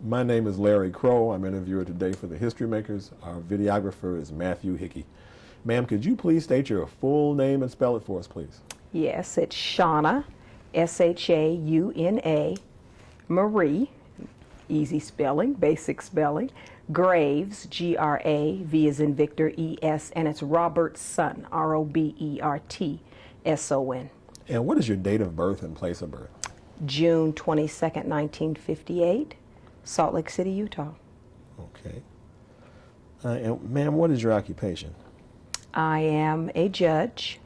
My name is Larry Crow. I'm interviewer today for the History Makers. Our videographer is Matthew Hickey. Ma'am, could you please state your full name and spell it for us, please? Yes, it's Shauna, S-H-A-U-N-A, Marie, easy spelling, basic spelling, Graves, G-R-A-V as in Victor, E-S, and it's Robertson, R-O-B-E-R-T-S-O-N. And what is your date of birth and place of birth? June 22nd, 1958, Salt Lake City, Utah. Okay. And ma'am, what is your occupation? I am a judge,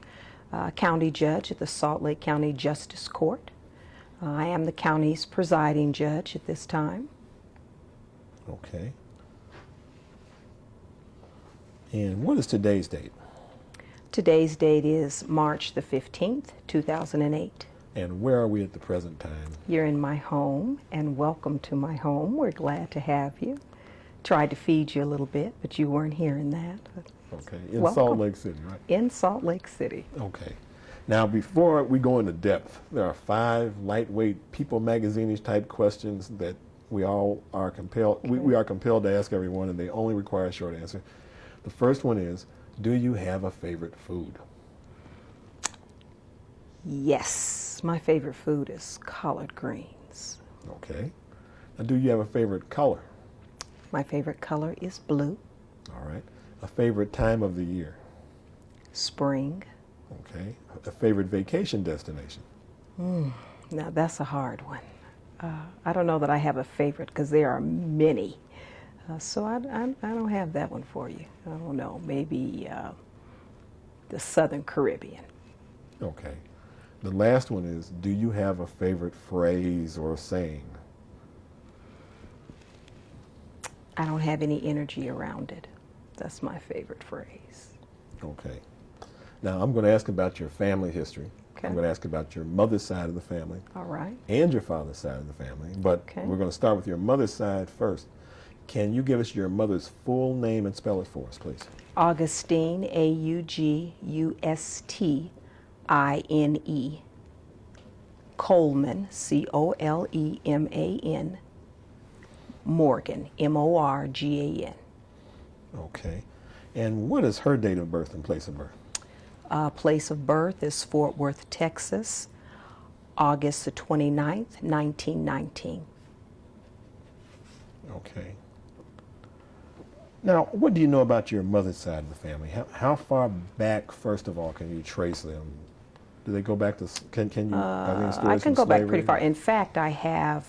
county judge at the Salt Lake County Justice Court. I am the county's presiding judge at this time. Okay. And what is today's date? Today's date is March the 15th, 2008. And where are we at the present time? You're in my home, and welcome to my home. We're glad to have you. Tried to feed you a little bit, but you weren't hearing that. Okay, in Welcome. Salt Lake City, right? In Salt Lake City. Okay. Now, before we go into depth, there are 5 lightweight People magazine-ish type questions that we all are compelled, we are compelled to ask everyone, and they only require a short answer. The first one is, do you have a favorite food? Yes, my favorite food is collard greens. Okay. Now, do you have a favorite color? My favorite color is blue. All right. A favorite time of the year? Spring. Okay. A favorite vacation destination? Now that's a hard one. I don't know that I have a favorite because there are many. So I don't have that one for you. I don't know. Maybe the Southern Caribbean. Okay. The last one is, do you have a favorite phrase or saying? I don't have any energy around it. That's my favorite phrase. Okay. Now I'm going to ask about your family history. Okay. I'm going to ask about your mother's side of the family. All right. And your father's side of the family. But Okay. we're going to start with your mother's side first. Can you give us your mother's full name and spell it for us, please? Augustine, A-U-G-U-S-T-I-N-E. Coleman, C-O-L-E-M-A-N. Morgan, M-O-R-G-A-N. Okay. And what is her date of birth and place of birth? Place of birth is Fort Worth, Texas, August the 29th, 1919. Okay. Now, what do you know about your mother's side of the family? How far back, first of all, can you trace them? Do they go back to, can you, are there any stories I can from go back slavery? pretty far. In fact, I have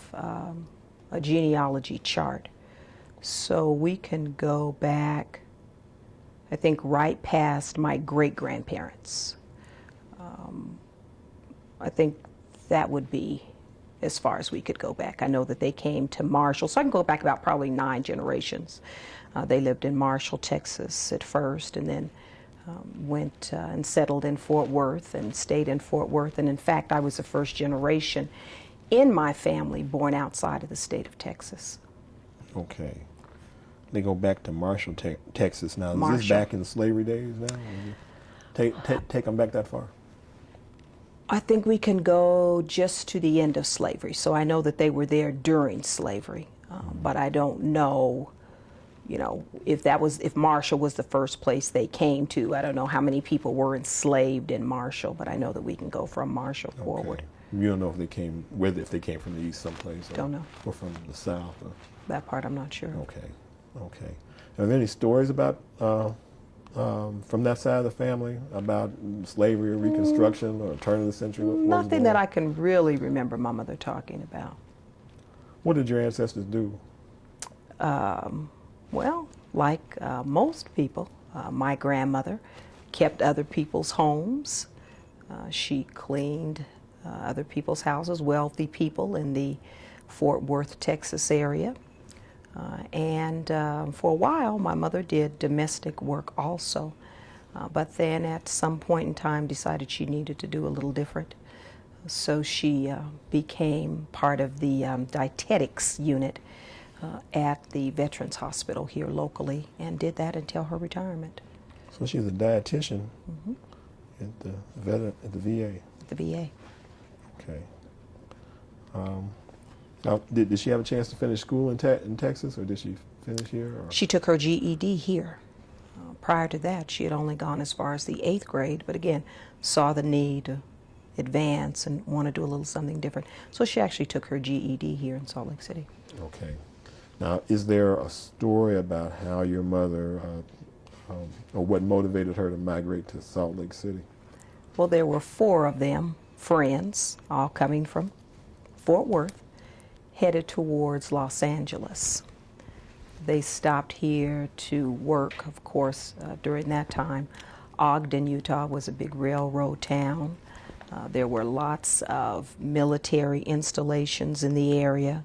a genealogy chart. So we can go back, I think, right past my great-grandparents. I think that would be as far as we could go back. I know that they came to Marshall, so I can go back about probably 9 generations. They lived in Marshall, Texas at first, and then went and settled in Fort Worth and stayed in Fort Worth. And in fact, I was the first generation in my family born outside of the state of Texas. Okay. They go back to Marshall, Texas. Now, is this Marshall. back in the slavery days now? Take them back that far? I think we can go just to the end of slavery. So I know that they were there during slavery, but I don't know, you know, if Marshall was the first place they came to. I don't know how many people were enslaved in Marshall, but I know that we can go from Marshall forward. Okay. You don't know if they came, whether if they came from the east someplace, or, Don't know. or from the south. Or, That part I'm not sure. okay, okay. Are there any stories about from that side of the family about slavery or Reconstruction or turn of the century? What was Nothing going that on? I can really remember my mother talking about. What did your ancestors do? Well, like most people, my grandmother kept other people's homes. She cleaned other people's houses, wealthy people in the Fort Worth, Texas area. And for a while, my mother did domestic work also. But then at some point in time decided she needed to do a little different. So she became part of the dietetics unit at the Veterans Hospital here locally and did that until her retirement. So she's a dietitian at the VA. At the VA. Okay. Now, did she have a chance to finish school in Texas, or did she finish here? Or? She took her GED here. Prior to that, she had only gone as far as the 8th grade, but again, saw the need to advance and want to do a little something different. So she actually took her GED here in Salt Lake City. Okay. Now, is there a story about how your mother, or what motivated her to migrate to Salt Lake City? Well, there were 4 of them, friends, all coming from Fort Worth, headed towards Los Angeles. They stopped here to work, of course, during that time. Ogden, Utah was a big railroad town. There were lots of military installations in the area.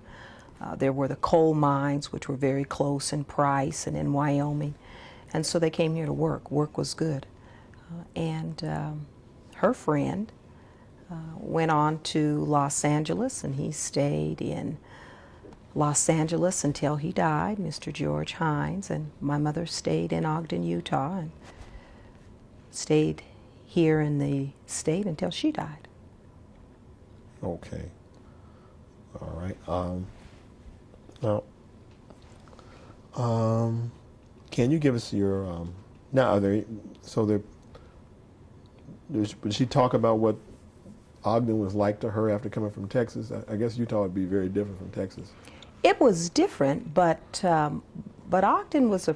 There were the coal mines, which were very close in Price and in Wyoming. And so they came here to work. Work was good. Her friend went on to Los Angeles, and he stayed in Los Angeles until he died, Mr. George Hines, and my mother stayed in Ogden, Utah, and stayed here in the state until she died. Okay. All right. Now, can you give us your now? Are there did she talk about what Ogden was like to her after coming from Texas? I guess Utah would be very different from Texas. It was different, but Ogden was a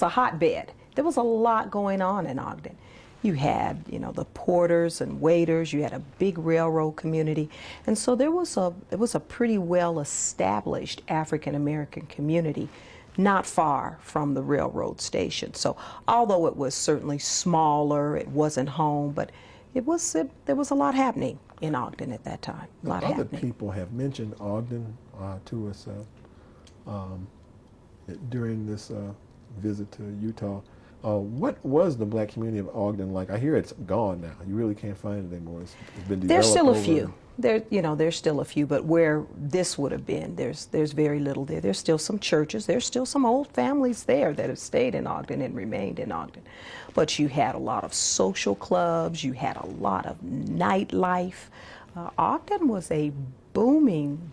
hotbed. There was a lot going on in Ogden. You had, the porters and waiters. You had a big railroad community, and so there was a pretty well established African American community, not far from the railroad station. So although it was certainly smaller, it wasn't home, but there was a lot happening in Ogden at that time. A lot Other happening. people have mentioned Ogden to us during this visit to Utah. What was the black community of Ogden like? I hear it's gone now. You really can't find it anymore. It's been developed. There's still a over. few. There's still a few, but where this would have been, there's very little there. There's still some churches. There's still some old families there that have stayed in Ogden and remained in Ogden. But you had a lot of social clubs. You had a lot of nightlife. Ogden was a booming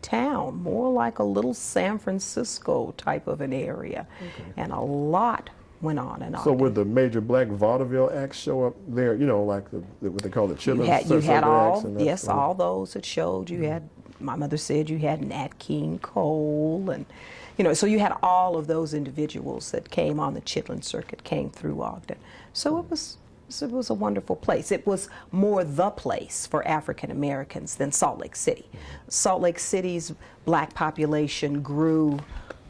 town, more like a little San Francisco type of an area. Okay. And a lot went on in Ogden. So would the major black vaudeville acts show up there, like what they call the chitlin You had all, acts? yes, all those that showed. You had, my mother said you had Nat King Cole, and so you had all of those individuals that came on the chitlin circuit came through Ogden. So it was a wonderful place. It was more the place for African Americans than Salt Lake City. Salt Lake City's black population grew,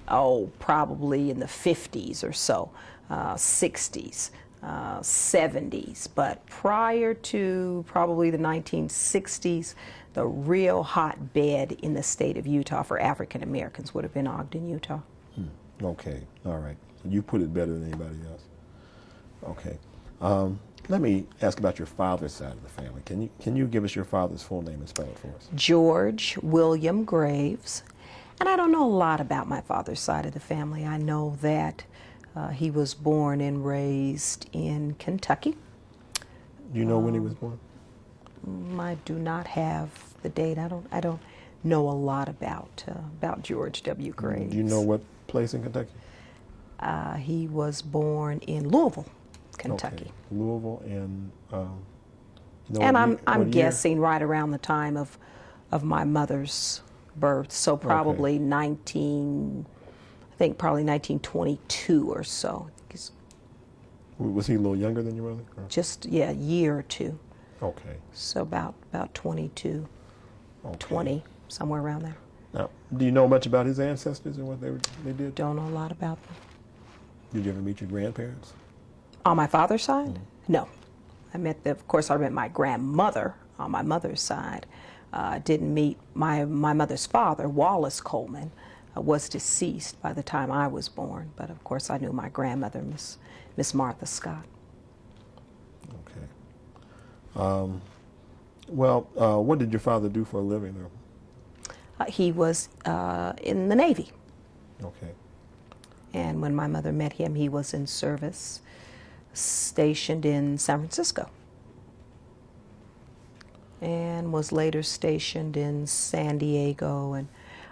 probably in the 50s or so, 60s, 70s. But prior to probably the 1960s, the real hotbed in the state of Utah for African Americans would have been Ogden, Utah. Okay, all right. You put it better than anybody else. Okay. Let me ask about your father's side of the family. Can you give us your father's full name and spell it for us? George William Graves. And I don't know a lot about my father's side of the family. I know that he was born and raised in Kentucky. Do you know when he was born? I do not have the date. I don't know a lot about George W. Graves. Do you know what place in Kentucky? He was born in Louisville, Kentucky. Okay. Louisville, and and I'm year? guessing right around the time of my mother's birth, so probably Okay. probably 1922 or so. Was he a little younger than your mother? Or? Just a year or two. Okay. So about 22, Okay. 20, somewhere around there. Now, do you know much about his ancestors and what they did? Don't know a lot about them. Did you ever meet your grandparents? On my father's side? No. I met my grandmother on my mother's side. Didn't meet my mother's father, Wallace Coleman, was deceased by the time I was born. But of course I knew my grandmother, Miss Martha Scott. Okay. What did your father do for a living? He was in the Navy. Okay. And when my mother met him, he was in service, stationed in San Francisco. and was later stationed in San Diego. And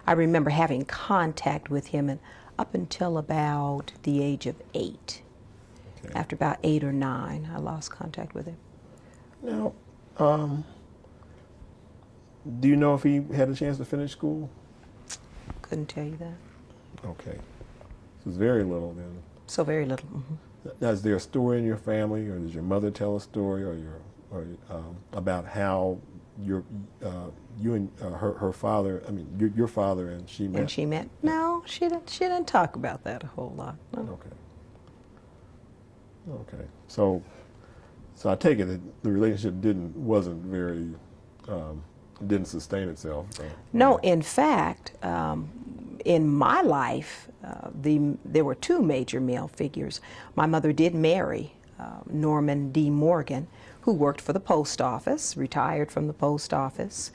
I remember having contact with him and up until about the age of 8. Okay. After about 8 or 9, I lost contact with him. Now, do you know if he had a chance to finish school? Couldn't tell you that. Okay. So it's very little then. So very little. Mm-hmm. Now, is there a story in your family, or does your mother tell a story, about how you and her father, I mean your father and she met? And she met? No, she didn't talk about that a whole lot. No. Okay. Okay. So I take it that the relationship wasn't very didn't sustain itself. No, in fact, in my life, there were 2 major male figures. My mother did marry Norman D. Morgan, who worked for the post office, retired from the post office.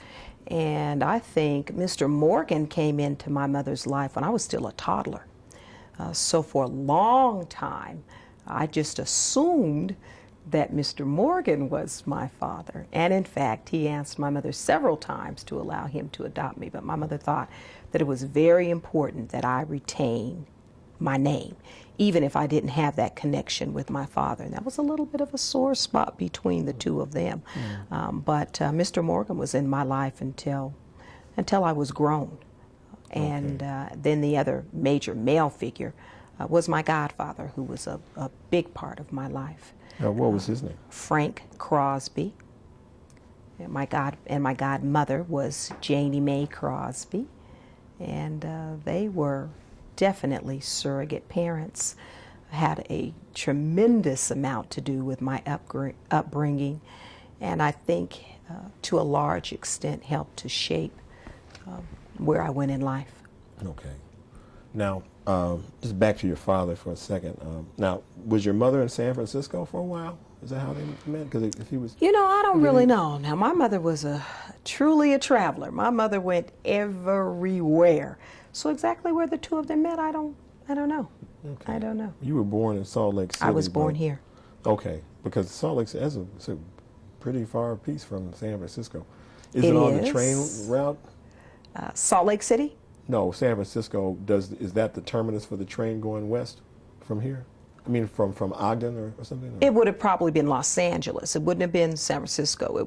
And I think Mr. Morgan came into my mother's life when I was still a toddler. So for a long time, I just assumed that Mr. Morgan was my father. And in fact, he asked my mother several times to allow him to adopt me. But my mother thought that it was very important that I retain my name, even if I didn't have that connection with my father. And that was a little bit of a sore spot between the 2 of them. But Mr. Morgan was in my life until I was grown. And then the other major male figure was my godfather, who was a big part of my life. What was his name? Frank Crosby. And my godmother was Janie Mae Crosby. And they were definitely surrogate parents. Had a tremendous amount to do with my upbringing, and I think to a large extent helped to shape where I went in life. Okay. Now, just back to your father for a second. Now, was your mother in San Francisco for a while? Is that how they met? Because if he was, I don't really know. Now, my mother was truly a traveler. My mother went everywhere. So exactly where the 2 of them met, I don't know. Okay. I don't know. You were born in Salt Lake City. I was born here. Okay, because Salt Lake City is a pretty far piece from San Francisco. Is it on the train route? Salt Lake City? No, San Francisco is that the terminus for the train going west from here? I mean, from Ogden or something? Or? It would have probably been Los Angeles. It wouldn't have been San Francisco. It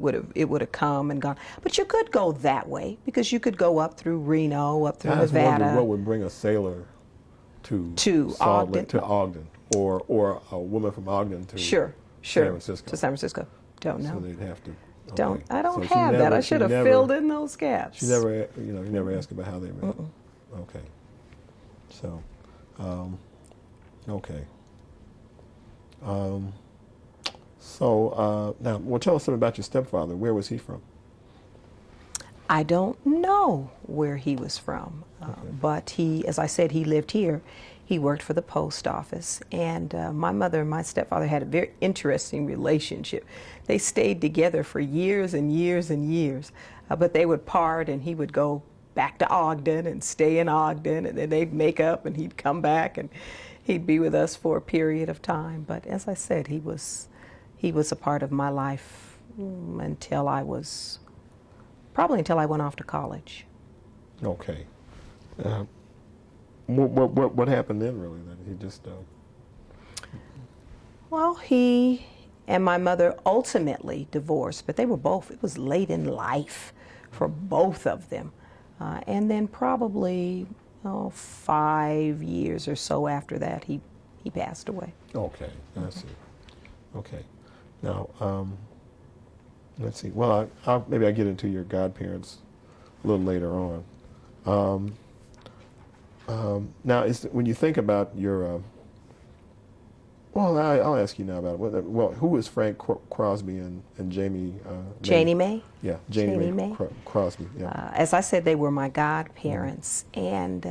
would have come and gone. But you could go that way because you could go up through Reno, up through Nevada. What would bring a sailor to Ogden? Lake, to Ogden, or a woman from Ogden to San Francisco? To San Francisco. Don't know. So they'd have to. Okay. I don't so have that. I should have filled in those gaps. She never, you never asked about how they met. Okay. So, okay. Now, well, tell us something about your stepfather. Where was he from? I don't know where he was from, but as I said, he lived here. He worked for the post office, and my mother and my stepfather had a very interesting relationship. They stayed together for years and years and years, but they would part, and he would go back to Ogden and stay in Ogden, and then they'd make up, and he'd come back, and he'd be with us for a period of time. But as I said, he was a part of my life until I went off to college. Okay. What happened then, really? Then he just. Well, he and my mother ultimately divorced, but they were both. It was late in life for both of them, and then probably 5 years or so after that, he passed away. Okay, I see. Okay, now let's see. Well, maybe I'll get into your godparents a little later on. Now, when you think about your, well, I'll ask you now about it. Well, who was Frank Crosby and Jamie? Janie Mae? Yeah, Janie Mae Crosby. Yeah. As I said, they were my godparents, and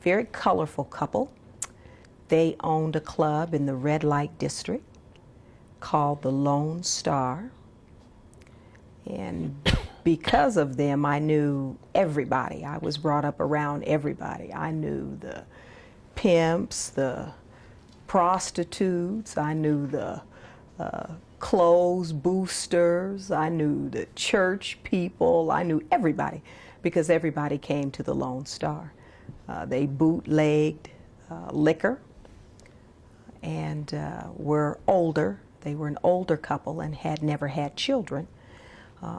very colorful couple. They owned a club in the red light district called the Lone Star, and because of them, I knew everybody. I was brought up around everybody. I knew the pimps, the prostitutes. I knew the clothes boosters, I knew the church people, I knew everybody because everybody came to the Lone Star. They bootlegged liquor and were older. They were an older couple and had never had children.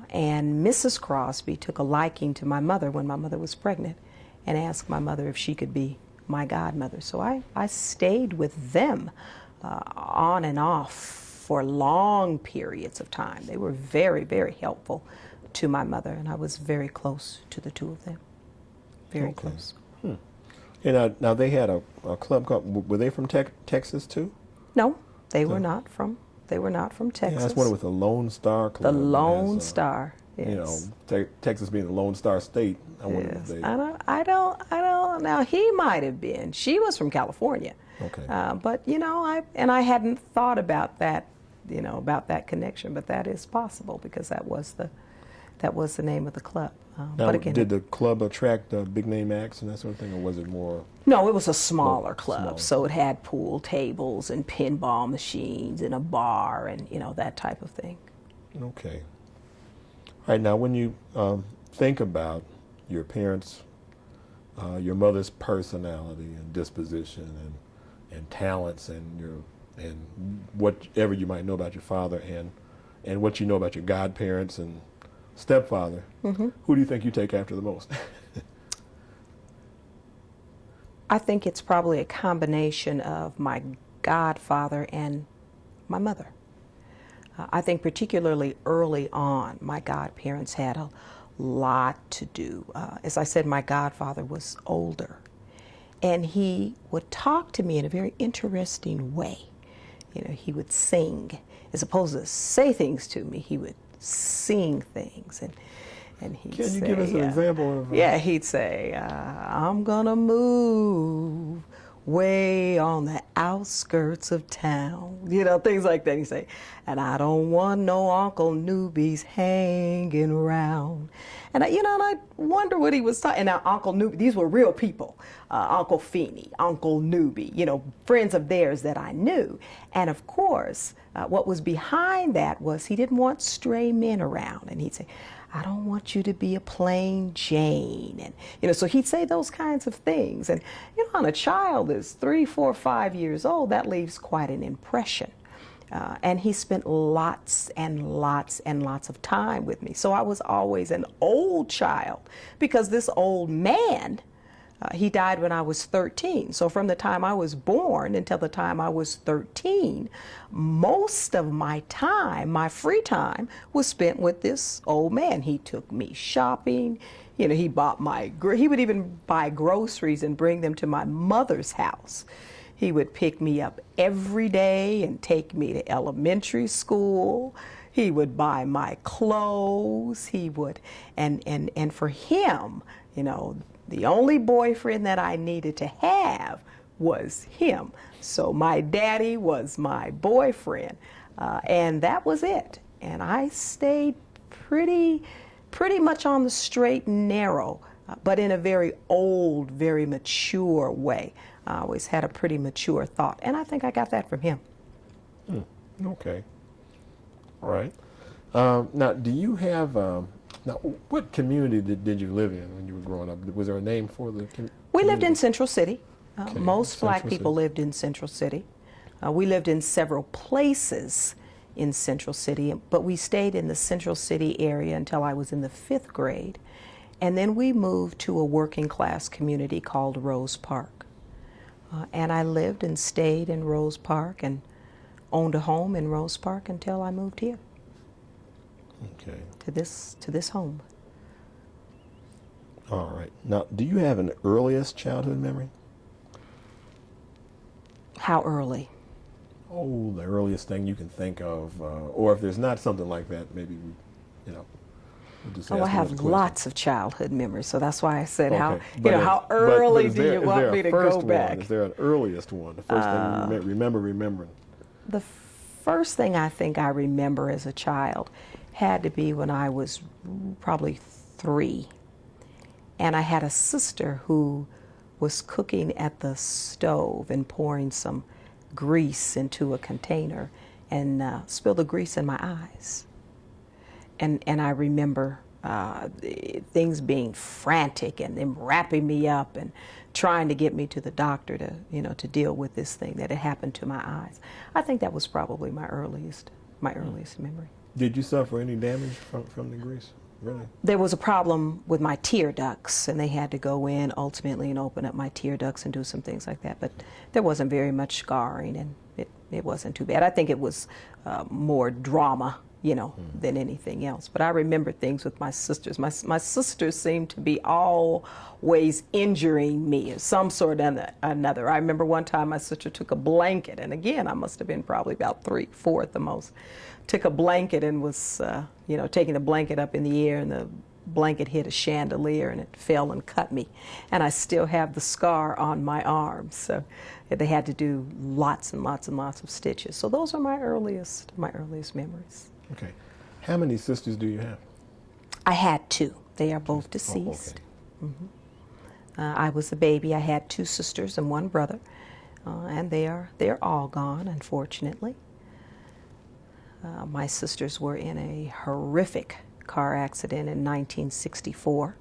And Mrs. Crosby took a liking to my mother when my mother was pregnant and asked my mother if she could be my godmother. So I stayed with them on and off for long periods of time. They were very, very helpful to my mother, and I was very close to the two of them. Very close. And now they had a club called, were they from Texas too? No, they were not from. They were not from Texas. Yeah, that's one with the Lone Star Club. The Lone Star. Yes. You know, Texas being the Lone Star state. I wonder if they. I don't. Now he might have been. She was from California. Okay. But you know, I hadn't thought about that. You know, about that connection, but that is possible because that was the name of the club. Now, but again, did the club attract big name acts and that sort of thing, or was it more? No, it was a smaller club, smaller. so it had pool tables and pinball machines and a bar and that type of thing. Okay. All right. Now, when you think about your parents, your mother's personality and disposition and talents and whatever you might know about your father and what you know about your godparents and stepfather, who do you think you take after the most? I think it's probably a combination of my godfather and my mother. I think particularly early on, my godparents had a lot to do. As I said, my godfather was older, and he would talk to me in a very interesting way. You know, he would sing. As opposed to say things to me, he would sing things. And he'd say, Can you give us an example of? Yeah, he'd say, I'm gonna move way on the outskirts of town. You know, things like that. He'd say, and I don't want no Uncle Newbies hanging around. And I wonder what he was talking. And now Uncle Newbie, these were real people. Uncle Feeney, Uncle Newbie, friends of theirs that I knew. And of course, what was behind that was he didn't want stray men around. And he'd say, I don't want you to be a plain Jane. And, so he'd say those kinds of things. And, on a child is 3, 4, 5 years old, that leaves quite an impression. And he spent lots and lots and lots of time with me. So I was always an old child because this old man, he died when I was 13. So from the time I was born until the time I was 13, most of my time, my free time, was spent with this old man. He took me shopping. He he would even buy groceries and bring them to my mother's house. He would pick me up every day and take me to elementary school. He would buy my clothes. He would, and for him, the only boyfriend that I needed to have was him. So my daddy was my boyfriend, and that was it. And I stayed pretty much on the straight and narrow, but in a very old, very mature way. I always had a pretty mature thought, and I think I got that from him. Okay. All right. Now, do you have, what community did you live in when you were growing up? Was there a name for the community? We lived in Central City. Okay, Most black Central people City. lived in Central City. We lived in several places in Central City, but we stayed in the Central City area until I was in the 5th grade. And then we moved to a working class community called Rose Park. And I lived and stayed in Rose Park and owned a home in Rose Park until I moved here. Okay. To this home. All right. Now, do you have an earliest childhood memory? How early? Oh, the earliest thing you can think of, or if there's not something like that, maybe we'll just ask I have another question. lots of childhood memories, so that's why I said Okay. But how early is do there- you is want there a me to first go back? One? Is there an earliest one? The first thing you remembering? The first thing I think I remember as a child had to be when I was probably 3. And I had a sister who was cooking at the stove and pouring some grease into a container. and spilled the grease in my eyes. And I remember things being frantic and them wrapping me up and trying to get me to the doctor to, to deal with this thing that had happened to my eyes. I think that was probably my earliest memory. Did you suffer any damage from the grease? Really? There was a problem with my tear ducts, and they had to go in ultimately and open up my tear ducts and do some things like that. But there wasn't very much scarring, and it wasn't too bad. I think it was more drama, than anything else. But I remember things with my sisters. My sisters seemed to be always injuring me of some sort or another. I remember one time my sister took a blanket, and again, I must have been probably about 3, 4 at the most, took a blanket and was, taking the blanket up in the air, and the blanket hit a chandelier and it fell and cut me. And I still have the scar on my arm. So they had to do lots and lots and lots of stitches. So those are my earliest memories. Okay. How many sisters do you have? I had 2. They are both deceased. Oh, okay. I was the baby. I had 2 sisters and 1 brother, and they're all gone, unfortunately. My sisters were in a horrific car accident in 1964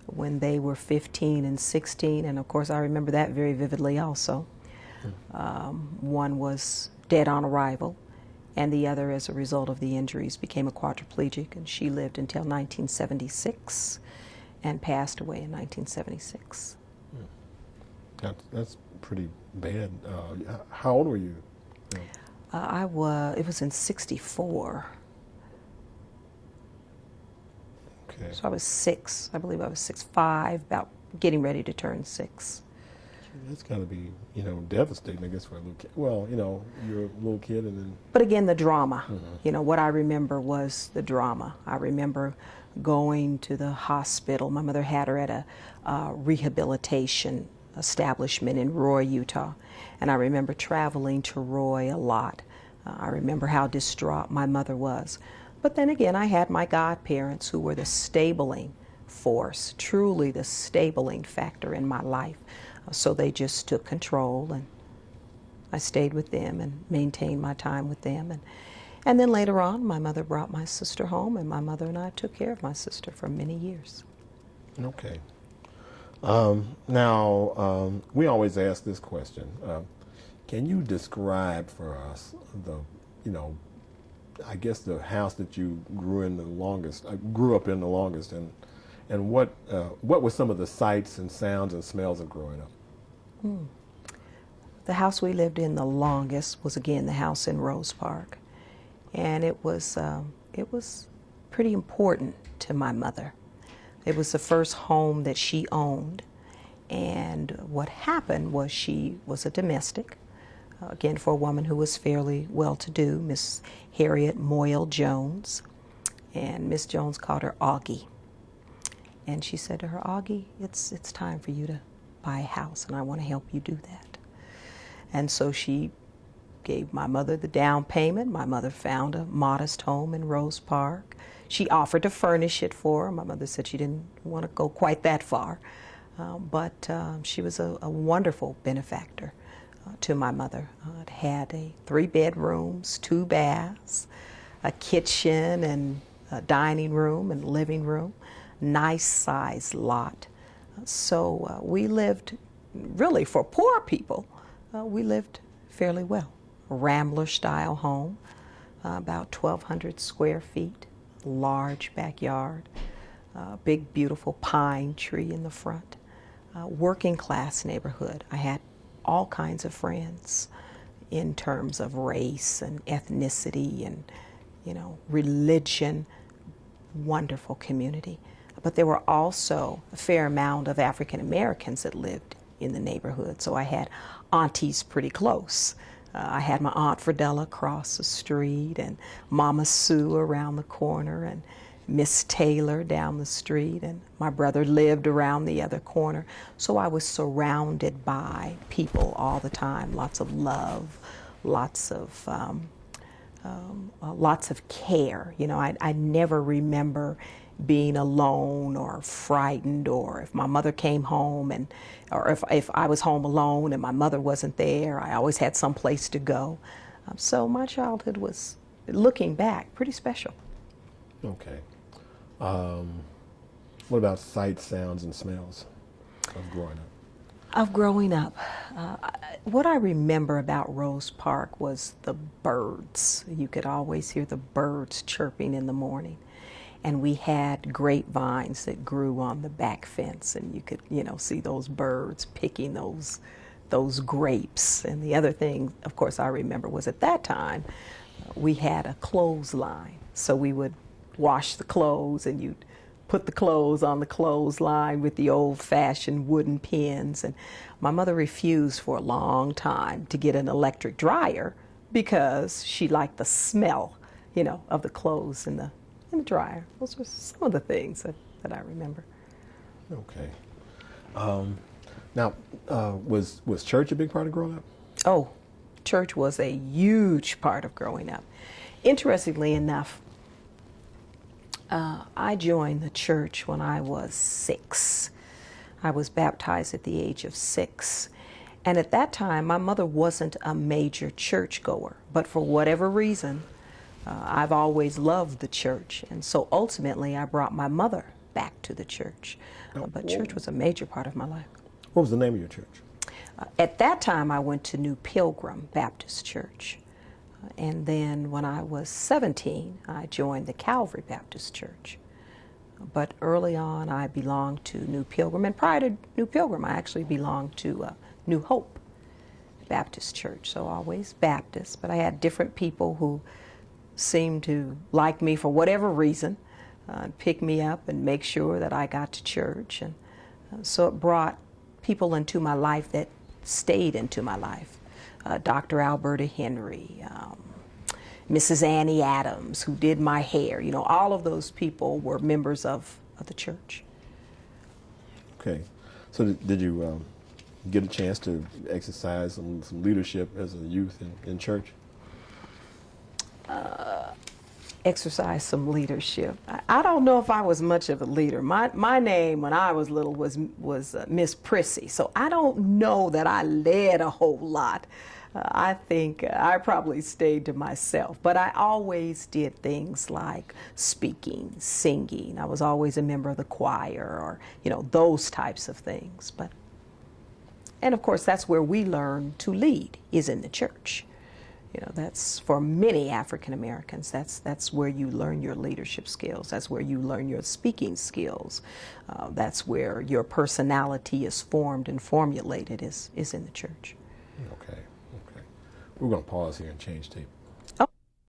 when they were 15 and 16, and of course I remember that very vividly also. One was dead on arrival, and the other, as a result of the injuries, became a quadriplegic, and she lived until 1976 and passed away in 1976. That's pretty bad. How old were you? It was in 64. Okay. So I was 6. I believe I was 6, 5, about getting ready to turn 6. That's got to be, devastating, I guess, for a little kid. Well, you're a little kid and then... But again, the drama. What I remember was the drama. I remember going to the hospital. My mother had her at a rehabilitation establishment in Roy, Utah. And I remember traveling to Roy a lot. I remember how distraught my mother was. But then again, I had my godparents who were the stabling force, truly the stabling factor in my life. So they just took control, and I stayed with them and maintained my time with them. And then later on, my mother brought my sister home, and my mother and I took care of my sister for many years. Okay. Now, we always ask this question. Can you describe for us I guess the house that you grew up in the longest, and what were some of the sights and sounds and smells of growing up? The house we lived in the longest was, again, the house in Rose Park, and it was pretty important to my mother. It was the first home that she owned, and what happened was she was a domestic, again, for a woman who was fairly well-to-do, Miss Harriet Moyle Jones, and Miss Jones called her Augie. And she said to her, Augie, it's time for you to buy a house, and I want to help you do that. And so she gave my mother the down payment. My mother found a modest home in Rose Park. She offered to furnish it for her. My mother said she didn't want to go quite that far, but she was a wonderful benefactor to my mother. It had 3 bedrooms, 2 baths, a kitchen and a dining room and living room, nice sized lot. So we lived, really for poor people, we lived fairly well. A Rambler style home, about 1,200 square feet, large backyard, big beautiful pine tree in the front, working class neighborhood. I had all kinds of friends in terms of race and ethnicity and, religion, wonderful community. But there were also a fair amount of African Americans that lived in the neighborhood, so I had aunties pretty close. I had my Aunt Fridella across the street, and Mama Sue around the corner, and Miss Taylor down the street, and my brother lived around the other corner. So I was surrounded by people all the time, lots of love, lots of care. I never remember being alone or frightened, or if my mother came home or if I was home alone and my mother wasn't there, I always had some place to go. So my childhood was, looking back, pretty special. Okay. What about sights, sounds, and smells of growing up? Of growing up, what I remember about Rose Park was the birds. You could always hear the birds chirping in the morning. And we had grapevines that grew on the back fence, and you could, see those birds picking those grapes. And the other thing, of course, I remember was at that time, we had a clothesline. So we would wash the clothes, and you'd put the clothes on the clothesline with the old-fashioned wooden pins. And my mother refused for a long time to get an electric dryer because she liked the smell, of the clothes in the dryer. Those were some of the things that I remember. Okay. Now, was church a big part of growing up? Oh, church was a huge part of growing up. Interestingly enough, I joined the church when I was 6. I was baptized at the age of 6. And at that time, my mother wasn't a major churchgoer, but for whatever reason, I've always loved the church. And so ultimately, I brought my mother back to the church. But church was a major part of my life. What was the name of your church? At that time, I went to New Pilgrim Baptist Church. And then when I was 17, I joined the Calvary Baptist Church. But early on, I belonged to New Pilgrim. And prior to New Pilgrim, I actually belonged to New Hope Baptist Church. So always Baptist. But I had different people who seemed to like me for whatever reason, pick me up and make sure that I got to church. And so it brought people into my life that stayed into my life. Dr. Alberta Henry, Mrs. Annie Adams, who did my hair. All of those people were members of the church. Okay. So did you get a chance to exercise some leadership as a youth in church? Exercise some leadership. I don't know if I was much of a leader. My name when I was little was Miss Prissy, so I don't know that I led a whole lot. I think I probably stayed to myself, but I always did things like speaking, singing. I was always a member of the choir, or those types of things. And of course, that's where we learn to lead, is in the church. That's for many African Americans. That's where you learn your leadership skills. That's where you learn your speaking skills. That's where your personality is formed and formulated, is in the church. Okay. We're going to pause here and change tape.